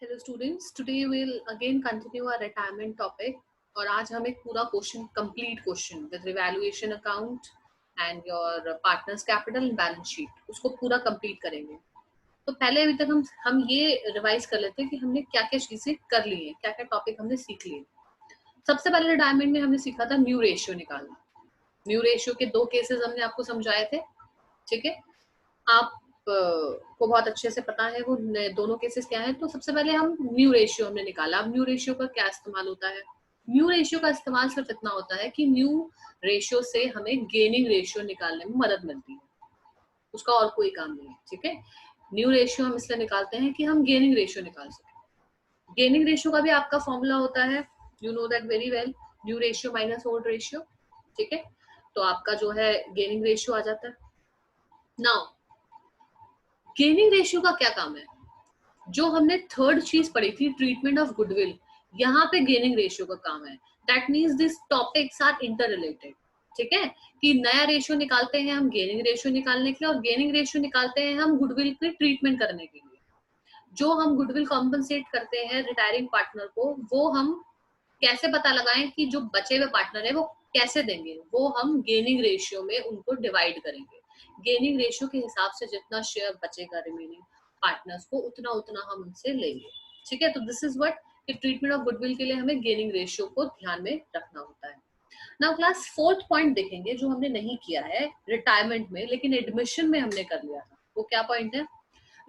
Hello students, today we'll again continue our retirement topic। और आज हम एक पूरा question complete question with revaluation account and your partners capital and balance sheet उसको पूरा complete करेंगे। तो पहले अभी तक हम ये रिवाइज कर लेते हैं कि हमने क्या क्या चीजें कर ली हैं, क्या क्या टॉपिक हमने सीख लिए। सबसे पहले रिटायरमेंट में हमने सीखा था न्यू रेशियो निकालना। न्यू रेशियो के दो केसेस हमने आपको समझाए थे, ठीक है। आप को बहुत अच्छे से पता है वो दोनों केसेस क्या है। तो सबसे पहले हम न्यू रेशियो हमने निकाला। अब न्यू रेशियो का क्या इस्तेमाल होता है? न्यू रेशियो का इस्तेमाल सिर्फ इतना होता है कि न्यू रेशियो से हमें गेनिंग रेशियो निकालने में मदद मिलती है, उसका और कोई काम नहीं है, ठीक है। न्यू रेशियो हम इसलिए निकालते हैं कि हम गेनिंग रेशियो निकाल सकें। गेनिंग रेशियो का भी आपका फॉर्मूला होता है, you know that very well, new ratio minus old ratio, ठीक है। तो आपका जो है गेनिंग रेशियो आ जाता है। नाउ गेनिंग रेशियो का क्या काम है? जो हमने थर्ड चीज पढ़ी थी, ट्रीटमेंट ऑफ गुडविल, यहाँ पे गेनिंग रेशियो का काम है। That means this topics are inter related, ठीक है। कि नया रेशियो निकालते हैं हम गेनिंग रेशियो निकालने के लिए, और गेनिंग रेशियो निकालते हैं हम गुडविल पे ट्रीटमेंट करने के लिए। जो हम गुडविल कॉम्पनसेट करते हैं रिटायरिंग पार्टनर को, वो हम कैसे पता लगाएं कि जो बचे हुए पार्टनर है वो कैसे देंगे, वो हम गेनिंग रेशियो में उनको डिवाइड करेंगे। गेनिंग रेशियो के हिसाब से जितना शेयर बचेगा रिमेनिंग पार्टनर्स को, उतना उतना हम उनसे लेंगे, ठीक है। तो दिस इज व्हाट कि ट्रीटमेंट ऑफ गुडविल के लिए हमें गेनिंग रेशियो को ध्यान में रखना होता है। नाउ क्लास फोर्थ पॉइंट देखेंगे जो हमने नहीं किया है रिटायरमेंट में, लेकिन एडमिशन में हमने कर लिया था। वो क्या पॉइंट है?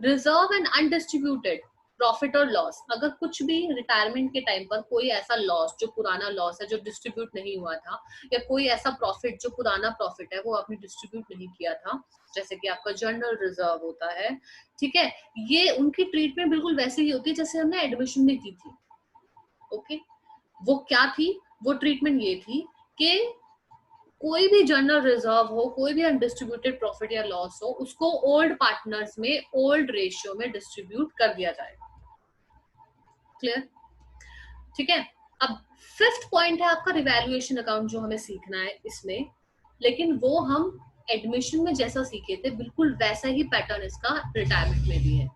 रिजर्व एंड अनडिस्ट्रीब्यूटेड प्रॉफिट और लॉस। अगर कुछ भी रिटायरमेंट के टाइम पर कोई ऐसा लॉस, जो पुराना लॉस है, जो डिस्ट्रीब्यूट नहीं हुआ था, या कोई ऐसा प्रॉफिट जो पुराना प्रॉफिट है वो आपने डिस्ट्रीब्यूट नहीं किया था, जैसे कि आपका जनरल रिजर्व होता है, ठीक है, ये उनकी ट्रीटमेंट बिल्कुल वैसे ही होती है जैसे हमने एडमिशन में की थी। ओके, वो क्या थी? वो ट्रीटमेंट ये थी कि कोई भी जनरल रिजर्व हो, कोई भी अनडिस्ट्रीब्यूटेड प्रॉफिट या लॉस हो, उसको ओल्ड पार्टनर्स में ओल्ड रेशियो में डिस्ट्रीब्यूट कर दिया जाएगा। क्लियर? ठीक है। अब फिफ्थ पॉइंट है आपका रिवैल्यूएशन अकाउंट, जो हमें सीखना है इसमें, लेकिन वो हम एडमिशन में जैसा सीखे थे बिल्कुल वैसा ही पैटर्न इसका रिटायरमेंट में भी है।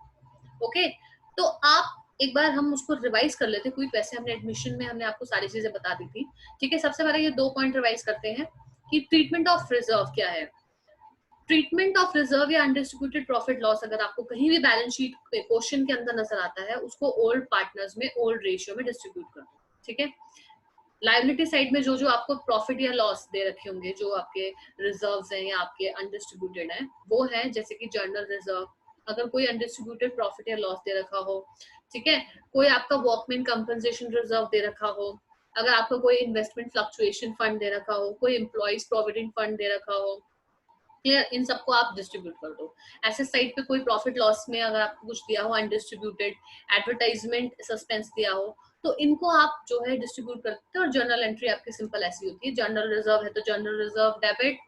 ओके, तो आप एक बार हम उसको रिवाइज कर लेते, कोई वैसे हमने एडमिशन में हमने आपको सारी चीजें बता दी थी, ठीक है। सबसे पहले ये दो पॉइंट रिवाइज करते हैं कि ट्रीटमेंट ऑफ रिजर्व क्या है। ट्रीटमेंट ऑफ रिजर्व या अनडिस्ट्रीब्यूटेड प्रॉफिट लॉस अगर आपको कहीं भी बैलेंस शीट पे क्वेश्चन के अंदर नजर आता है, उसको ओल्ड पार्टनर्स में ओल्ड रेशियो में डिस्ट्रीब्यूट कर दो, ठीक है। लायबिलिटी साइड में जो जो आपको प्रॉफिट या लॉस दे रखे होंगे, जो आपके रिजर्व्स हैं या आपके अनडिस्ट्रीब्यूटेड हैं, वो है जैसे कि जर्नल रिजर्व, अगर कोई अनडिस्ट्रीब्यूटेड प्रॉफिट या लॉस दे रखा हो, ठीक है। कोई आपका वर्कमैन कंपनसेशन रिजर्व दे रखा हो, अगर आपको कोई इन्वेस्टमेंट फ्लक्चुएशन फंड दे रखा हो, कोई एम्प्लॉइज प्रोविडेंट फंड दे रखा हो, क्लियर, इन सबको आप डिस्ट्रीब्यूट कर दो। एसेट साइड पे कोई प्रॉफिट लॉस में अगर आपको कुछ दिया हो अनडिस्ट्रीब्यूटेड, एडवर्टाइजमेंट सस्पेंस दिया हो, तो इनको आप जो है डिस्ट्रीब्यूट करते हो। और जर्नल एंट्री आपकी सिंपल ऐसी होती है, जनरल रिजर्व है तो जनरल रिजर्व डेबिट,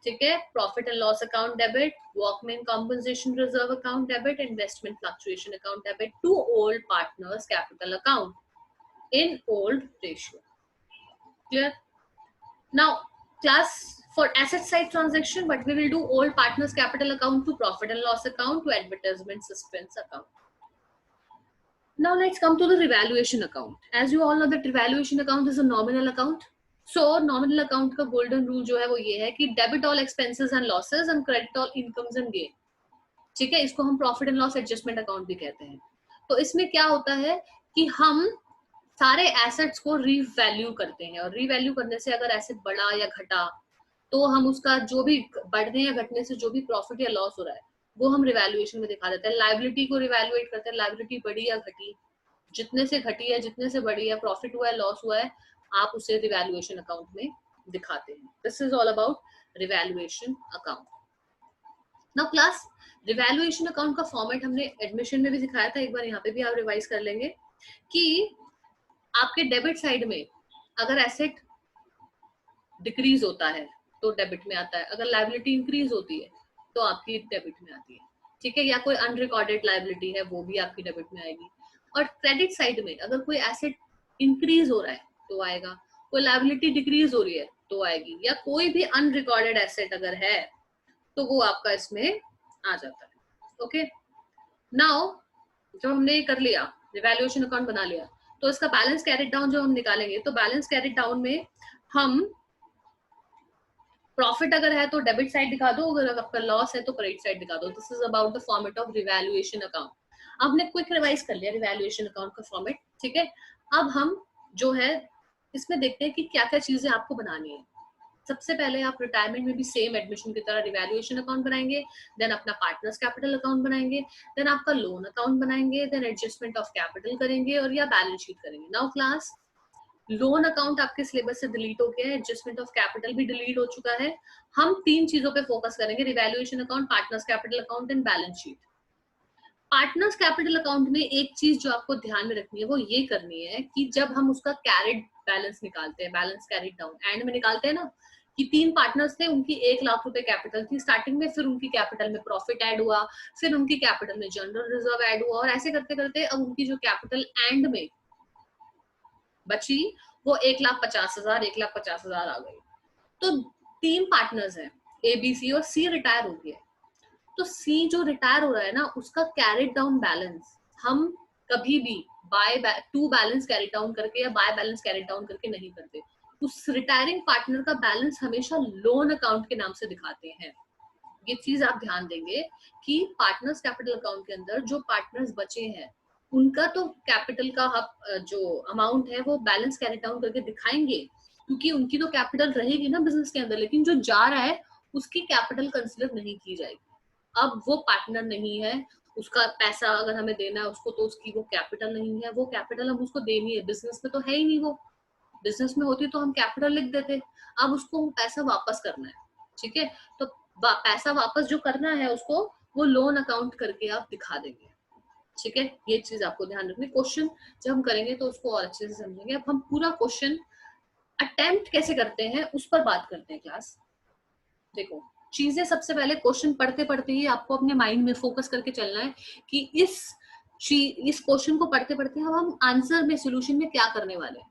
ठीक है, profit and loss account debit, workman compensation reserve account debit, investment fluctuation account debit to old partners capital account in old ratio. Clear? Now, class for asset side transaction, what we will do, old partners capital account to profit and loss account to advertisement suspense account. Now let's come to the revaluation account. As you all know that revaluation account is a nominal account. So nominal account का golden rule जो है वो ये है कि debit all expenses and losses and credit all incomes and gain. ठीक है, इसको हम profit and loss adjustment account भी कहते हैं। तो इसमें क्या होता है कि हम सारे एसेट्स को रीवैल्यू करते हैं, और रीवैल्यू करने से अगर एसेट बढ़ा या घटा, तो हम उसका जो भी बढ़ने या घटने से जो भी प्रॉफिट या लॉस हो रहा है वो हम रिवैल्यूएशन में दिखा देते हैं। लाइबिलिटी को रिवैल्यूएट करते हैं, लाइबिलिटी बढ़ी या घटी, जितने से घटी है, जितने से बढ़ी है, प्रॉफिट हुआ है, लॉस हुआ है, आप उसे रिवैल्यूएशन अकाउंट में दिखाते हैं। This is all about revaluation account. Now class, revaluation account का फॉर्मेट हमने एडमिशन में भी दिखाया था, एक बार यहाँ पे भी आप रिवाइज कर लेंगे कि आपके डेबिट साइड में अगर एसेट डिक्रीज होता है तो डेबिट में आता है, अगर लायबिलिटी इंक्रीज होती है तो आपकी डेबिट में आती है, ठीक है। या कोई अनरिकॉर्डेड लायबिलिटी है वो भी आपकी डेबिट में आएगी। और क्रेडिट साइड में अगर कोई एसेट इंक्रीज हो रहा है तो आएगा, कोई लायबिलिटी डिक्रीज हो रही है तो आएगी, या कोई भी अनरिकॉर्डेड एसेट अगर है तो वो आपका इसमें आ जाता है। ओके, नाउ जब हमने ये कर लिया रिवैल्यूएशन अकाउंट बना लिया, तो इसका बैलेंस कैरिड डाउन जो हम निकालेंगे, तो बैलेंस कैरिड डाउन में हम प्रॉफिट अगर है तो डेबिट साइड दिखा दो, अगर आपका लॉस है तो क्रेडिट साइड दिखा दो. This is about the format of revaluation account. आपने क्विक रिवाइज कर लिया रिवैल्यूएशन अकाउंट का फॉर्मेट, ठीक है. अब हम जो है इसमें देखते हैं कि क्या क्या चीजें आपको बनानी है. सबसे पहले आप रिटायरमेंट में भी सेम एडमिशन की तरह रिवैल्यूएशन अकाउंट बनाएंगे, देन अपना पार्टनर्स कैपिटल अकाउंट बनाएंगे, देन आपका लोन अकाउंट बनाएंगे, देन एडजस्टमेंट ऑफ कैपिटल करेंगे और या बैलेंस शीट करेंगे. नाउ क्लास, लोन अकाउंट आपके सिलेबस से डिलीट हो गया है, एडजस्टमेंट ऑफ कैपिटल भी डिलीट हो चुका है. हम तीन चीजों पे फोकस करेंगे, revaluation account, partners capital account and balance sheet. Partners capital account में एक चीज जो आपको ध्यान में रखनी है वो ये करनी है कि जब हम उसका कैरिड बैलेंस निकालते हैं, बैलेंस कैरिड डाउन एंड में निकालते हैं ना, कि तीन पार्टनर्स थे, उनकी 1 लाख रुपए कैपिटल थी स्टार्टिंग में, फिर उनकी कैपिटल में प्रॉफिट ऐड हुआ, फिर उनकी कैपिटल में जनरल रिजर्व ऐड हुआ, और ऐसे करते करते अब उनकी जो कैपिटल एंड में बची वो 1,50,000 1,50,000 आ गई. तो तीन पार्टनर्स हैं, ए बी सी, और सी रिटायर हो गया. तो सी जो रिटायर हो रहा है ना, उसका कैरिड डाउन बैलेंस हम कभी भी by two balance carry down करके या बाय बैलेंस कैरी डाउन करके नहीं करते. उस रिटायरिंग पार्टनर का बैलेंस हमेशा लोन अकाउंट के नाम से दिखाते हैं. ये चीज आप ध्यान देंगे कि पार्टनर्स कैपिटल अकाउंट के अंदर जो पार्टनर्स बचे हैं उनका तो कैपिटल का जो अमाउंट है वो बैलेंस कैरी डाउन करके दिखाएंगे, क्योंकि उनकी तो कैपिटल रहेगी ना बिजनेस के अंदर, लेकिन जो जा रहा है उसकी कैपिटल कंसिडर नहीं की जाएगी. अब वो पार्टनर नहीं है, उसका पैसा अगर हमें देना है उसको, तो उसकी वो कैपिटल नहीं है, वो कैपिटल हम उसको देनी है. बिजनेस में तो है ही नहीं, वो बिजनेस में होती तो हम कैपिटल लिख देते. अब उसको पैसा वापस करना है, ठीक है. तो पैसा वापस जो करना है उसको वो लोन अकाउंट करके आप दिखा देंगे, ठीक है. ये चीज आपको ध्यान रखनी. क्वेश्चन जब हम करेंगे तो उसको और अच्छे से समझेंगे. अब हम पूरा क्वेश्चन अटेम्प्ट कैसे करते हैं उस पर बात करते हैं क्लास. देखो, चीजें सबसे पहले क्वेश्चन पढ़ते पढ़ते ही आपको अपने माइंड में फोकस करके चलना है कि इस क्वेश्चन को पढ़ते पढ़ते हम आंसर में, सोल्यूशन में क्या करने वाले हैं.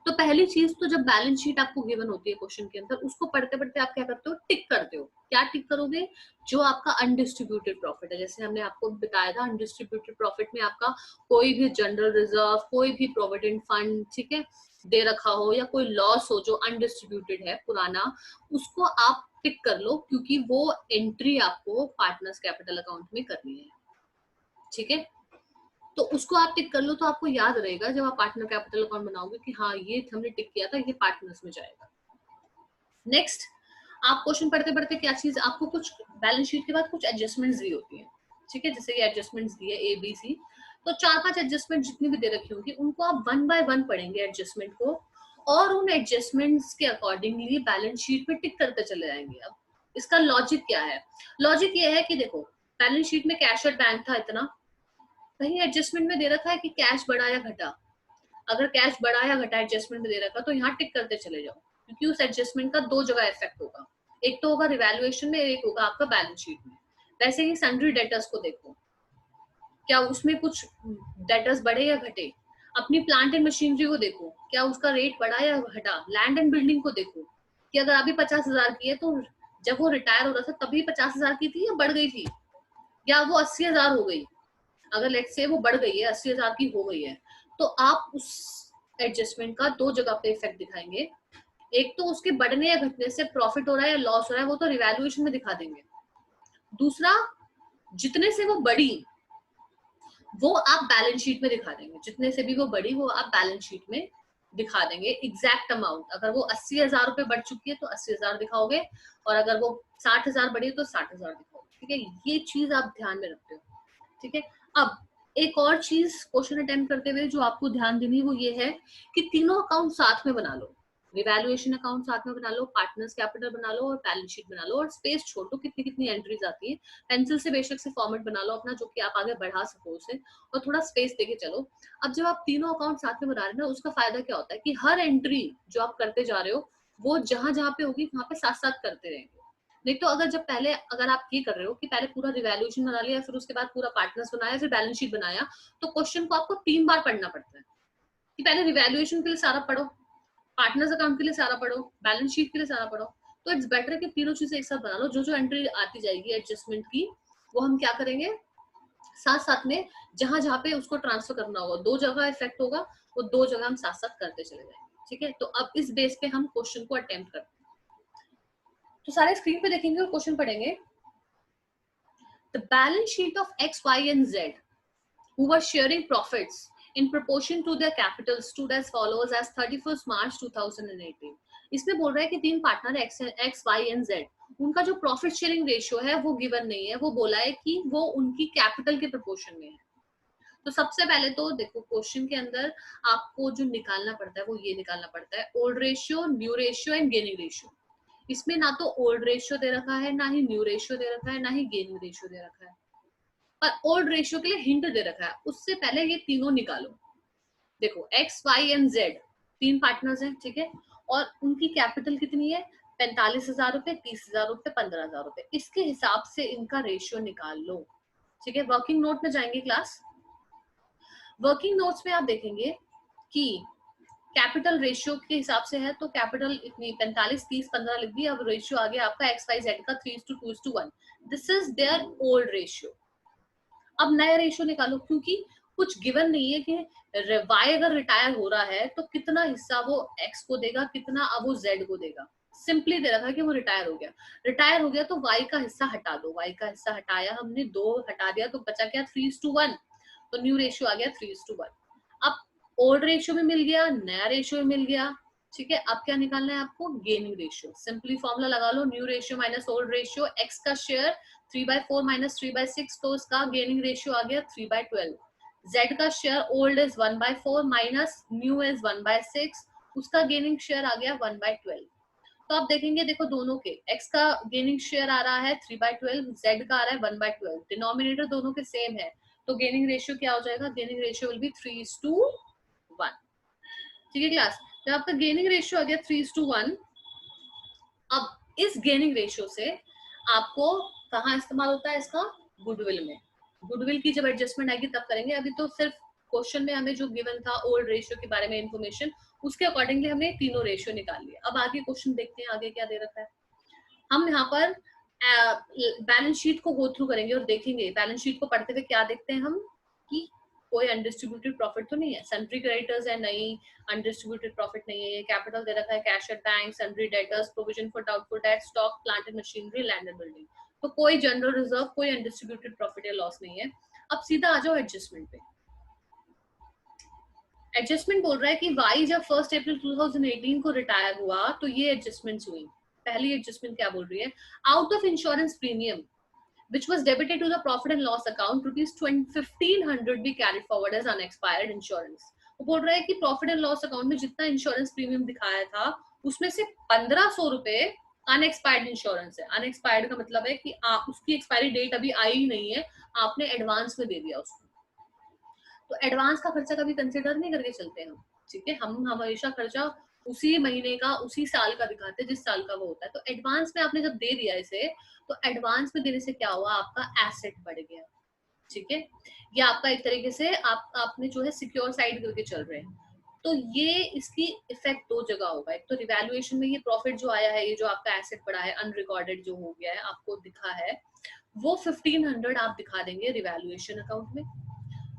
तो पहली चीज तो जब बैलेंस शीट आपको गिवन होती है क्वेश्चन के अंदर, उसको पढ़ते पढ़ते आप क्या करते हो, टिक करते हो. क्या टिक करोगे, जो आपका अनडिस्ट्रीब्यूटेड प्रॉफिट है. जैसे हमने आपको बताया था, अनडिस्ट्रीब्यूटेड प्रॉफिट में आपका कोई भी जनरल रिजर्व, कोई भी प्रोविडेंट फंड, ठीक है, दे रखा हो, या कोई लॉस हो जो अनडिस्ट्रीब्यूटेड है पुराना, उसको आप टिक कर लो, क्योंकि वो एंट्री आपको पार्टनर्स कैपिटल अकाउंट में करनी है, ठीक है. तो उसको आप टिक कर लो, तो आपको याद रहेगा जब आप पार्टनर कैपिटल अकाउंट बनाओगे कि हाँ ये हमने टिक किया था, ये पार्टनर्स में जाएगा. नेक्स्ट, आप क्वेश्चन पढ़ते पढ़ते क्या चीज आपको, कुछ बैलेंस शीट के बाद कुछ एडजस्टमेंट्स दी होती है, ठीक है. जैसे ये एडजस्टमेंट्स दी है ए बी सी, तो 4-5 एडजस्टमेंट जितनी भी दे रखी होंगी उनको आप 1 बाय 1 पढ़ेंगे एडजस्टमेंट को, और उन एडजस्टमेंट्स के अकॉर्डिंगली बैलेंस शीट में टिक करते चले जाएंगे. अब इसका लॉजिक क्या है, लॉजिक ये है कि देखो, बैलेंस शीट में कैश एट बैंक था इतना, कहीं एडजस्टमेंट में दे रखा है कि कैश बढ़ा या घटा. अगर कैश बढ़ा या घटा एडजस्टमेंट में दे रखा, तो यहाँ टिक करते चले जाओ, क्योंकि उस एडजस्टमेंट का दो जगह इफेक्ट होगा. एक तो होगा रिवैल्यूएशन में, एक होगा आपका बैलेंस शीट में. वैसे ही सन्ड्री डेटर्स को देखो, क्या उसमें कुछ डेटर्स बढ़े या घटे. अपनी प्लांट एंड मशीनरी को देखो, क्या उसका रेट बढ़ा या घटा. लैंड एंड बिल्डिंग को देखो कि अगर अभी 50,000 की है, तो जब वो रिटायर हो रहा था तभी 50,000 की थी या बढ़ गई थी, या वो 80,000 हो गई. अगर लेट्स से वो बढ़ गई है, 80,000 की हो गई है, तो आप उस एडजस्टमेंट का दो जगह पे इफेक्ट दिखाएंगे. एक तो उसके बढ़ने या घटने से प्रॉफिट हो रहा है या लॉस हो रहा है, वो तो रिवैल्यूएशन में दिखा देंगे. दूसरा, जितने से वो बढ़ी वो आप बैलेंस शीट में दिखा देंगे. जितने से भी वो बढ़ी वो आप बैलेंस शीट में दिखा देंगे. एग्जैक्ट अमाउंट, अगर वो 80,000 रुपए बढ़ चुकी है तो 80,000 दिखाओगे, और अगर वो 60,000 बढ़ी है तो 60,000 दिखाओगे, ठीक है. ये चीज आप ध्यान में रखते हो, ठीक है. अब एक और चीज क्वेश्चन अटेम्प्ट करते हुए जो आपको ध्यान देनी है वो ये है कि तीनों अकाउंट साथ में बना लो. रिवैल्यूएशन अकाउंट साथ में बना लो, पार्टनर्स कैपिटल बना लो, और बैलेंस शीट बना लो, और स्पेस छोड़ दो कितनी कितनी एंट्रीज आती है. पेंसिल से बेशक से फॉर्मेट बना लो अपना, जो कि आप आगे बढ़ा सको उसे, और थोड़ा स्पेस देके चलो. अब जब आप तीनों अकाउंट साथ में बना रहे हैं ना, उसका फायदा क्या होता है कि हर एंट्री जो आप करते जा रहे हो वो जहां जहां पे होगी वहां पे साथ साथ करते रहेंगे. नहीं तो अगर आप ये कर रहे हो कि पहले पूरा रिवैल्यूएशन बना लिया, फिर उसके बाद पूरा पार्टनर्स बनाया, फिर बैलेंस शीट बनाया, तो क्वेश्चन को आपको 3 बार पढ़ना पड़ता है. कि पहले रिवैल्यूएशन के लिए सारा पढ़ो, पार्टनर्स अकाउंट के लिए सारा पढ़ो, बैलेंस शीट के लिए सारा पढ़ो. तो इट्स बेटर कि तीनों चीजें एक साथ बना लो. जो जो एंट्री आती जाएगी एडजस्टमेंट की, वो हम क्या करेंगे, साथ साथ में जहां जहां पे उसको ट्रांसफर करना होगा, दो जगह इफेक्ट होगा, वो दो जगह हम साथ साथ करते चले जाएंगे। ठीक है, तो अब इस बेस पे हम क्वेश्चन को अटेम्प्ट करते हैं। तो सारे स्क्रीन पे देखेंगे और क्वेश्चन पढ़ेंगे। The balance sheet of X Y and Z who were sharing profits in proportion to their capital stood as follows as 31st March 2018। इसमें बोल रहा है कि तीन partner X Y and Z, उनका जो प्रॉफिट शेयरिंग रेशियो है वो गिवन नहीं है, वो बोला है कि वो उनकी कैपिटल के प्रोपोर्शन में है। तो सबसे पहले तो देखो क्वेश्चन के अंदर आपको जो निकालना पड़ता है वो ये निकालना पड़ता है old ratio, new ratio and gaining ratio. इसमें ना तो ओल्ड रेशियो दे रखा है, ना ही न्यू रेशियो दे रखा है, ना ही गेनिंग रेशियो दे रखा है। पर ओल्ड रेशियो के लिए हिंट दे रखा है, उससे पहले ये तीनों निकालो। देखो एक्स वाई एंड जेड तीन पार्टनर्स हैं, ठीक है, और उनकी कैपिटल कितनी है, 45,000 रुपए, 30,000 रुपए, 15,000 रुपए। इसके हिसाब से इनका रेशियो निकाल लो। ठीक है, वर्किंग नोट में जाएंगे क्लास। वर्किंग नोट्स में आप देखेंगे कि कैपिटल रेशियो के हिसाब से है, तो कैपिटल इतनी 45, 30, 15 लिख दी। अब रेशियो आ गया आपका एक्स वाई जेड का 3:2:1। This is their old ratio. अब नया रेशियो निकालो, क्योंकि कुछ गिवन नहीं है कि वाई अगर रिटायर हो रहा है तो कितना हिस्सा वो एक्स को देगा, कितना अब वो जेड को देगा। सिंपली दे रखा है कि वो रिटायर हो गया। रिटायर हो गया तो वाई का हिस्सा हटा दो, वाई का हिस्सा हटाया हमने, 2 हटा दिया तो बचा क्या 3:1। तो न्यू रेशियो आ गया 3:1। अब ओल्ड रेशियो में मिल गया, नया रेशियो में मिल गया। ठीक है, अब क्या निकालना है आपको, गेनिंग रेशियो। सिंपली फॉर्मूला लगा लो, new ratio minus old ratio, X का शेयर 3/4 माइनस 3/6, तो उसका गेनिंग रेशियो आ गया 3/12। जेड का share old is 1/4 minus new is 1/6, उसका गेनिंग शेयर आ गया 1/12। तो आप देखेंगे, देखो दोनों के एक्स का गेनिंग शेयर आ रहा है 3/12, जेड का आ रहा है 1/12, डिनोमिनेटर दोनों के सेम है, तो गेनिंग रेशियो क्या हो जाएगा, गेनिंग रेशियो विल बी 3:1। ठीक है क्लास, जब आपका गेनिंग रेशियो आ गया 3:1, अब इस गेनिंग रेशियो से आपको कहाँ इस्तेमाल होता है इसका, गुडविल में। गुडविल की जब एडजस्टमेंट आएगी तब करेंगे, अभी तो सिर्फ क्वेश्चन में हमें जो गिवन था ओल्ड रेशियो के बारे में इंफॉर्मेशन, उसके अकॉर्डिंगली हमने तीनों रेशियो निकाल लिए। अब आगे क्वेश्चन देखते हैं आगे क्या दे रखा है। हम यहाँ पर बैलेंस शीट को गो थ्रू करेंगे और देखेंगे बैलेंस शीट को पढ़ते हुए क्या देखते हैं हम, कि कोई अनडिस्ट्रीब्यूटेड प्रॉफिट तो नहीं है, सन्ड्री क्रेडिटर्स है नहीं, अनडिस्ट्रीब्यूटेड प्रॉफिट नहीं है, कैपिटल दे रखा है cash at bank, sundry debtors, provision for doubtful debt, stock, plant and machinery, land and building. तो कोई जनरल रिजर्व, कोई अनडिस्ट्रीब्यूटेड प्रॉफिट या लॉस नहीं है। अब सीधा आ जाओ एडजस्टमेंट पे। एडजस्टमेंट बोल रहा है कि वाई जब 1 अप्रैल 2018 को रिटायर हुआ तो ये एडजस्टमेंट्स हुई। पहली एडजस्टमेंट क्या बोल रही है, out of insurance premium which was debited to the profit and loss account, rupees 1500 be carried forward as unexpired insurance। वो बोल रहा है कि प्रॉफिट एंड लॉस अकाउंट में जितना इंश्योरेंस प्रीमियम दिखाया था उसमें से 1500 रुपए अनएक्सपायर्ड इंश्योरेंस है। अनएक्सपायर्ड का मतलब है कि आप उसकी एक्सपायरी डेट अभी आई ही नहीं है, आपने एडवांस में दे दिया उसको। तो एडवांस का खर्चा कभी कंसिडर नहीं करके चलते हम। ठीक है, हम हमेशा खर्चा उसी महीने का, उसी साल का दिखाते हैं जिस साल का वो होता है। तो एडवांस में आपने जब दे दिया इसे, तो एडवांस में देने से क्या हुआ, आपका एसेट बढ़ गया। ठीक है, ये आपका एक तरीके से आपने जो है सिक्योर साइड करके चल रहे हैं। तो ये इसकी इफेक्ट दो जगह होगा। एक तो रिवैल्यूएशन में ये प्रॉफिट जो आया है, ये जो आपका एसेट बढ़ा है, अनरिकॉर्डेड जो हो गया है आपको दिखा है, वो 1500 आप दिखा देंगे रिवैल्यूएशन अकाउंट में।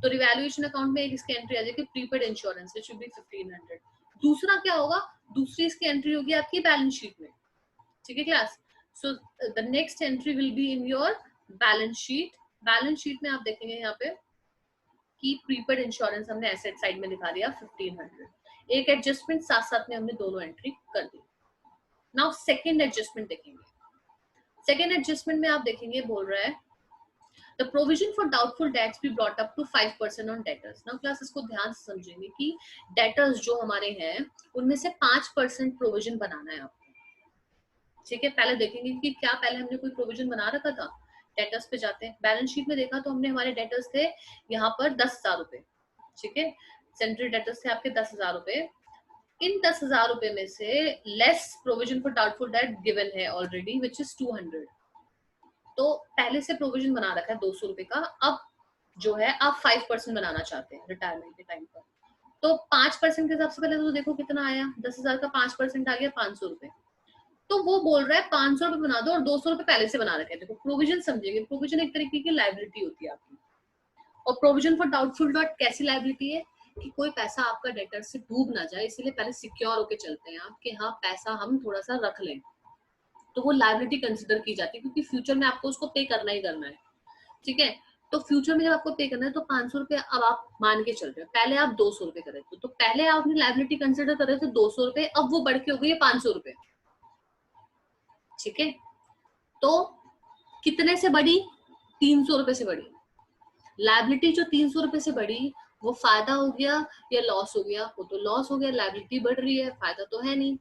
तो रिवैल्यूएशन अकाउंट में एक इसकी एंट्री आ जाएगी prepaid insurance, which will be 1500। दूसरा क्या होगा, दूसरी इसकी एंट्री होगी आपकी बैलेंस शीट में। ठीक है class, so the next entry will be in your balance sheet. Balance sheet में आप देखेंगे यहाँ पे कि प्रीपेड इंश्योरेंस हमने एसेट साइड में दिखा दिया 1500। एक एडजस्टमेंट साथ साथ में हमने दोनों एंट्री कर दी। नाउ सेकेंड एडजस्टमेंट देखेंगे। सेकेंड एडजस्टमेंट में आप देखेंगे बोल रहा है The provision for doubtful debts be brought up to 5% on debtors। Now class इसको ध्यान से समझेंगे कि debtors जो हमारे हैं उनमें से 5% प्रोविजन बनाना है आपको। ठीक है, पहले देखेंगे कि क्या पहले हमने कोई प्रोविजन बना रखा था। डेटर्स पे जाते हैं, बैलेंस शीट में देखा तो हमने हमारे डेटर्स थे यहाँ पर 10,000 रुपए। ठीक है, सेंट्रल डेटर्स थे आपके 10,000 रुपए। इन 10,000 रुपए में से less provision for doubtful debt given है ऑलरेडी, विच इज 200। तो पहले से प्रोविजन बना रखा है 200 रुपए का। अब जो है आप 5% बनाना चाहते हैं रिटायरमेंट के टाइम पर, तो 5% के हिसाब से पहले तो देखो कितना आया, 10,000 का 5% आ गया 500 रुपए। तो वो बोल रहा है 500 रुपए बना दो और 200 रुपए पहले से बना रखे हैं। देखो प्रोविजन समझेंगे, प्रोविजन एक तरीके की लाइबिलिटी होती है आपकी। और प्रोविजन फॉर डाउटफुल डेट कैसी लायबिलिटी है कि कोई पैसा आपका डेटर से डूब ना जाए, इसलिए पहले सिक्योर होके चलते हैं आप कि हाँ पैसा हम थोड़ा सा रख लें, तो वो लायबिलिटी कंसिडर की जाती है क्योंकि फ्यूचर में आपको उसको पे करना ही करना है। ठीक है, तो फ्यूचर में जब आपको पे करना है तो 500 रुपए अब आप मान के चल रहे हो, पहले आप 200 रुपए कर रहे थे, तो पहले आपने लायबिलिटी कंसिडर कर रहे थे 200 रुपए, अब वो बढ़ के हो गई है 500 रुपए। ठीक है, तो कितने से बढ़ी? 300 रुपए से बढ़ी। लायबिलिटी जो 300 रुपए से बढ़ी वो फायदा हो गया या लॉस हो गया? वो तो लॉस हो गया, लायबिलिटी बढ़ रही है, फायदा तो है नहीं।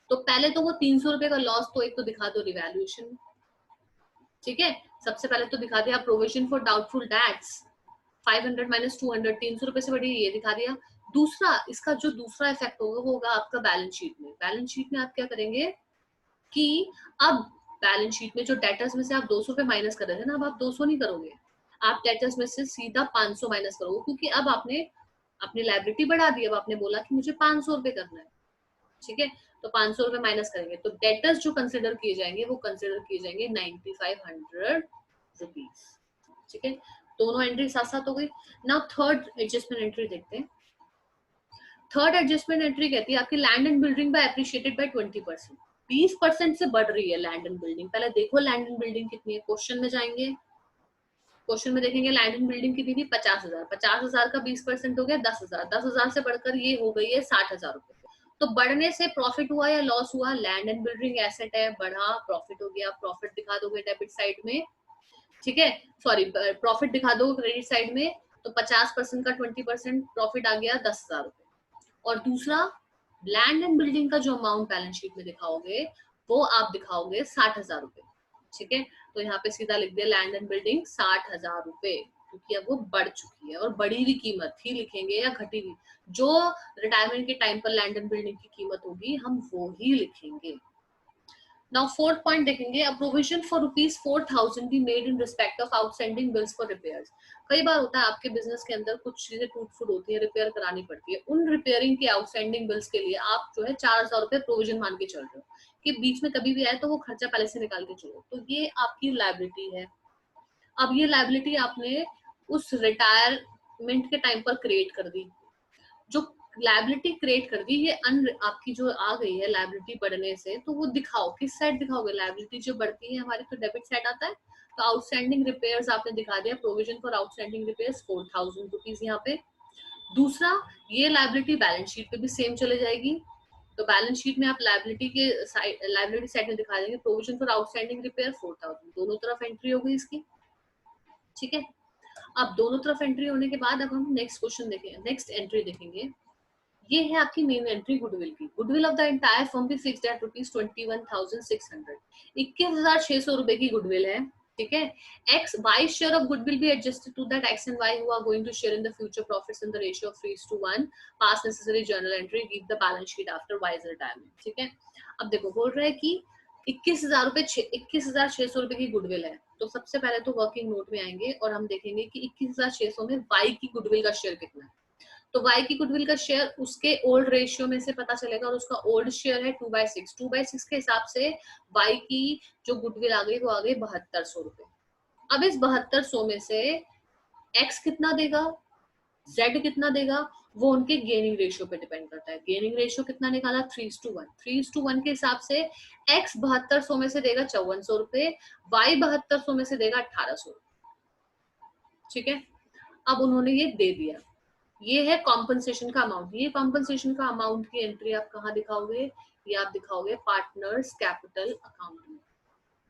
तो पहले तो वो 300 रुपए का लॉस तो एक तो दिखा दो रिवैल्यूएशन। ठीक है, सबसे पहले तो दिखा दिया provision for doubtful dates 500 minus 200, 300 रुपए से बढ़ी, ये दिखा दिया। दूसरा, इसका जो दूसरा इफेक्ट होगा वो होगा आपका बैलेंस शीट में। बैलेंस शीट में आप क्या करेंगे कि अब बैलेंस शीट में जो डेटर्स में से आप 200 रुपए माइनस कर रहे थे ना, अब आप 200 नहीं करोगे, आप डेटर्स में से सीधा 500 माइनस करोगे, क्योंकि अब आपने अपनी लायबिलिटी बढ़ा दी, अब आपने बोला कि मुझे 500 रुपए करना है। ठीक है, तो 500 रुपए माइनस करेंगे, तो डेटर्स जो कंसिडर किए जाएंगे वो कंसिडर किए जाएंगे 9500 रुपीज। ठीक है, दोनों एंट्री साथ साथ हो गई। नाउ थर्ड एडजस्टमेंट एंट्री देखते हैं। थर्ड एडजस्टमेंट एंट्री कहती है आपकी land and building by appreciated by 20%। 20% से बढ़ रही है लैंड एंड बिल्डिंग। पहले देखो लैंड एंड बिल्डिंग कितनी है, क्वेश्चन में जाएंगे, क्वेश्चन में देखेंगे लैंड एंड बिल्डिंग कितनी थी 50,000, 50,000 का 20% हो गया 10,000, 10,000 से बढ़कर ये हो गई है 60,000 रुपए। तो बढ़ने से प्रॉफिट हुआ या लॉस हुआ? लैंड एंड बिल्डिंग एसेट है, बढ़ा, प्रॉफिट हो गया, प्रॉफिट दिखा दोगे डेबिट साइड में। ठीक है, सॉरी प्रॉफिट दिखा दो क्रेडिट साइड में, तो 50% का 20% प्रॉफिट आ गया 10,000 रुपए। और दूसरा, लैंड एंड बिल्डिंग का जो अमाउंट बैलेंस शीट में दिखाओगे वो आप दिखाओगे 60,000 रुपए। ठीक है, तो यहाँ पे सीधा लिख दिया लैंड एंड बिल्डिंग 60,000 रुपए, क्योंकि अब वो बढ़ चुकी है, और बढ़ी हुई कीमत ही लिखेंगे या घटी हुई, जो रिटायरमेंट के टाइम पर लैंड एंड बिल्डिंग की कीमत होगी हम वो ही लिखेंगे। नाउ फोर्थ पॉइंट देखेंगे, a provision for rupees 4,000 be made in respect of outstanding bills for repairs. कई बार होता है आपके बिजनेस के अंदर कुछ चीजें टूट फूट होती है, रिपेयर करानी पड़ती है, उन रिपेयरिंग के आउटस्टैंडिंग बिल्स के लिए आप जो है 4,000 रुपए प्रोविजन मान के चल रहे हो कि बीच में कभी भी आए तो वो खर्चा पहले से निकाल के चलो, तो ये आपकी लायबिलिटी है। अब ये लायबिलिटी आपने उस रिटायरमेंट के टाइम पर क्रिएट कर दी, जो लायबिलिटी क्रिएट कर दी, ये आपकी जो आ गई है लायबिलिटी बढ़ने से, तो वो दिखाओ किस साइड दिखाओगे? लायबिलिटी जो बढ़ती है हमारी तो डेबिट साइड आता है, तो आउटस्टैंडिंग रिपेयर्स आपने दिखा दिया, provision for outstanding repairs 4,000 rupees यहाँ पे। दूसरा, ये लायबिलिटी बैलेंस शीट पे भी सेम चले जाएगी, तो बैलेंस शीट में आप लायबिलिटी के साइड, लायबिलिटी साइड में दिखा देंगे प्रोविजन फॉर आउटस्टैंडिंग रिपेयर 4,000, दोनों तरफ एंट्री हो गई इसकी। ठीक है, अब दोनों तरफ एंट्री होने के बाद अब हम नेक्स्ट क्वेश्चन देखेंगे, नेक्स्ट एंट्री देखेंगे। ये है आपकी मेन एंट्री गुडविल की। Goodwill of the entire firm भी फिक्स्ड एट रुपीज 21,600, 21,600 रुपए की गुडविल है। ठीक है, X Y share of goodwill भी adjusted to that X and Y who are going to share in the future profits in the ratio of 3:1, pass necessary journal entry, give the balance sheet after wise retirement. ठीक है, अब देखो बोल रहा है कि 21,600 रुपए की गुडविल है, तो सबसे पहले तो वर्किंग नोट में आएंगे और हम देखेंगे कि 21,600 में वाई की गुडविल का शेयर कितना है। तो y की गुडविल का शेयर उसके ओल्ड रेशियो में से पता चलेगा, और उसका ओल्ड शेयर है 2/6, 2/6 के हिसाब से y की जो गुडविल आ गई वो आ गई 7200 रुपए। अब इस 7200 में से x कितना देगा, z कितना देगा, वो उनके गेनिंग रेशियो पे डिपेंड करता है। गेनिंग रेशियो कितना निकाला 3:1, 3:1 के हिसाब से x 7200 में से देगा 5400 रुपए, y 7200 में से देगा 1800 रुपए। ठीक है, अब उन्होंने ये दे दिया, ये है कॉम्पनसेशन का अमाउंट। ये कॉम्पनसेशन का अमाउंट की एंट्री आप कहाँ दिखाओगे? ये आप दिखाओगे पार्टनर्स कैपिटल अकाउंट में।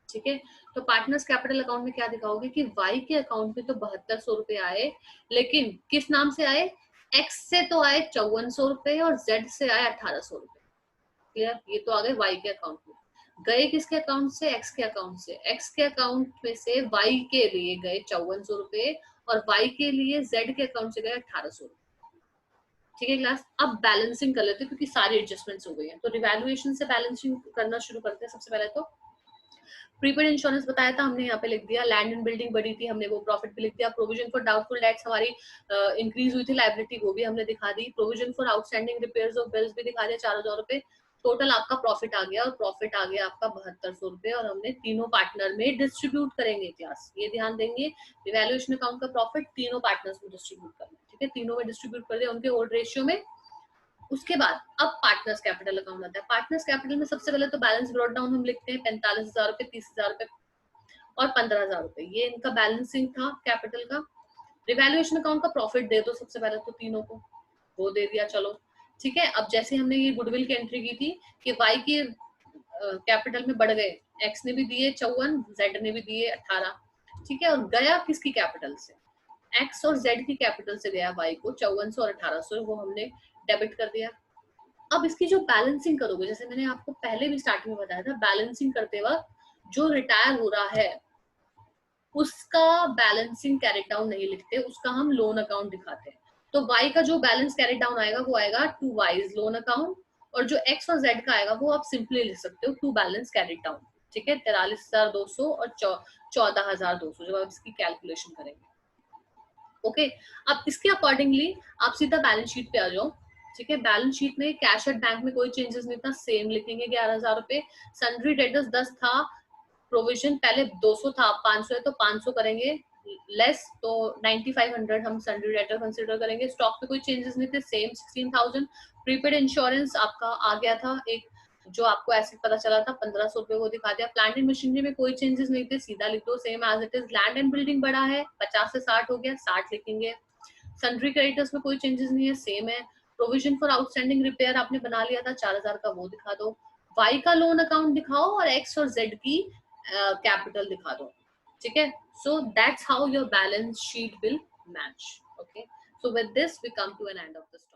ठीक है, तो पार्टनर्स कैपिटल अकाउंट में क्या दिखाओगे कि वाई के अकाउंट में तो 7200 रुपए आए, लेकिन किस नाम से आए? एक्स से तो आए 5400 रुपए और जेड से आए 1800 रुपए। क्लियर, ये तो आ गए वाई के अकाउंट में। गए किसके अकाउंट से? एक्स के अकाउंट से। एक्स के अकाउंट में से वाई के लिए गए 5400 रुपए और वाई के लिए जेड के अकाउंट से गए 1800 रुपए। ठीक है क्लास, अब बैलेंसिंग कर लेते हैं क्योंकि सारी एडजस्टमेंट्स हो गई हैं, तो रिवैल्यूएशन से बैलेंसिंग करना शुरू करते हैं। सबसे पहले तो प्रीपेड इंश्योरेंस बताया था हमने, यहाँ पे लिख दिया। लैंड एंड बिल्डिंग बढ़ी थी, हमने वो प्रॉफिट भी लिख दिया। प्रोविजन फॉर डाउटफुल डेट्स हमारी इंक्रीज हुई थी लायबिलिटी, वो भी हमने दिखा दी। Provision for outstanding repairs of bills भी दिखा दिया 4,000 रुपए। टोटल आपका प्रॉफिट आ गया, और प्रॉफिट आ गया आपका 7200 रुपए, और हमने तीनों पार्टनर में डिस्ट्रीब्यूट करेंगे क्लास, ये ध्यान देंगे। रिवैल्यूएशन अकाउंट का प्रॉफिट तीनों पार्टनर्स में डिस्ट्रीब्यूट करना है, ठीक है, तीनों में डिस्ट्रीब्यूट कर दिया उनके ओल्ड रेशियो में। उसके बाद अब पार्टनर्स कैपिटल अकाउंट आता है। पार्टनर्स कैपिटल में सबसे पहले तो बैलेंस ब्रॉट डाउन हम लिखते हैं, 45,000 रुपए, 30,000 रुपए और 15,000 रुपए, ये इनका बैलेंसिंग था कैपिटल का। रिवैल्यूएशन अकाउंट का प्रॉफिट दे दो सबसे पहले तो तीनों को, वो दे दिया, चलो ठीक है। अब जैसे हमने ये गुडविल की एंट्री की थी कि वाई के कैपिटल में बढ़ गए, एक्स ने भी दिए 54, जेड ने भी दिए 18, ठीक है, और गया किसकी कैपिटल से, एक्स और जेड की कैपिटल से गया वाई को 5400 और 1800, वो हमने डेबिट कर दिया। अब इसकी जो बैलेंसिंग करोगे, जैसे मैंने आपको पहले भी स्टार्टिंग में बताया था, बैलेंसिंग करते वक्त जो रिटायर हो रहा है उसका बैलेंसिंग कैरेट डाउन नहीं लिखते, उसका हम लोन अकाउंट दिखाते हैं। तो y का जो बैलेंस कैरेट डाउन आएगा वो आएगा टू वाइज लोन अकाउंट, और जो x और z का आएगा वो आप सिंपली लिख सकते हो टू बैलेंस कैरेट डाउन, ठीक है, 43,200 और 14,200 जब आप इसकी कैलकुलेशन करेंगे। ओके, अब इसके अकॉर्डिंगली आप सीधा बैलेंस शीट पे आ जाओ, ठीक है। बैलेंस शीट में कैश एट बैंक में कोई चेंजेस नहीं था, सेम लिखेंगे 11,000 रुपए। सन्ड्री डेटर्स 10 था, प्रोविजन पहले 200 था, 500 है तो 500 करेंगे लेस, तो 9500 हम सन्ड्री डेटर कंसीडर करेंगे। स्टॉक पे कोई चेंजेस नहीं थे, सेम 16,000। प्रीपेड इंश्योरेंस आपका आ गया था एक, जो आपको ऐसे पता चला था 1500 रुपए, वो दिखा दिया। प्लांट एंड मशीनरी में कोई चेंजेस नहीं थे, सीधा लिख दो same as it is. Land and building बढ़ा है, 50 से 60 हो गया, 60 लिखेंगे। सन्ड्री क्रेडिटर्स में कोई चेंजेस नहीं है, सेम है। प्रोविजन फॉर आउटस्टैंडिंग रिपेयर आपने बना लिया था 4,000 का, वो दिखा दो। वाई का लोन अकाउंट दिखाओ और एक्स और जेड की कैपिटल दिखा दो, ठीक है। So that's how your balance sheet will match. Okay, so with this we come to an end of the stock.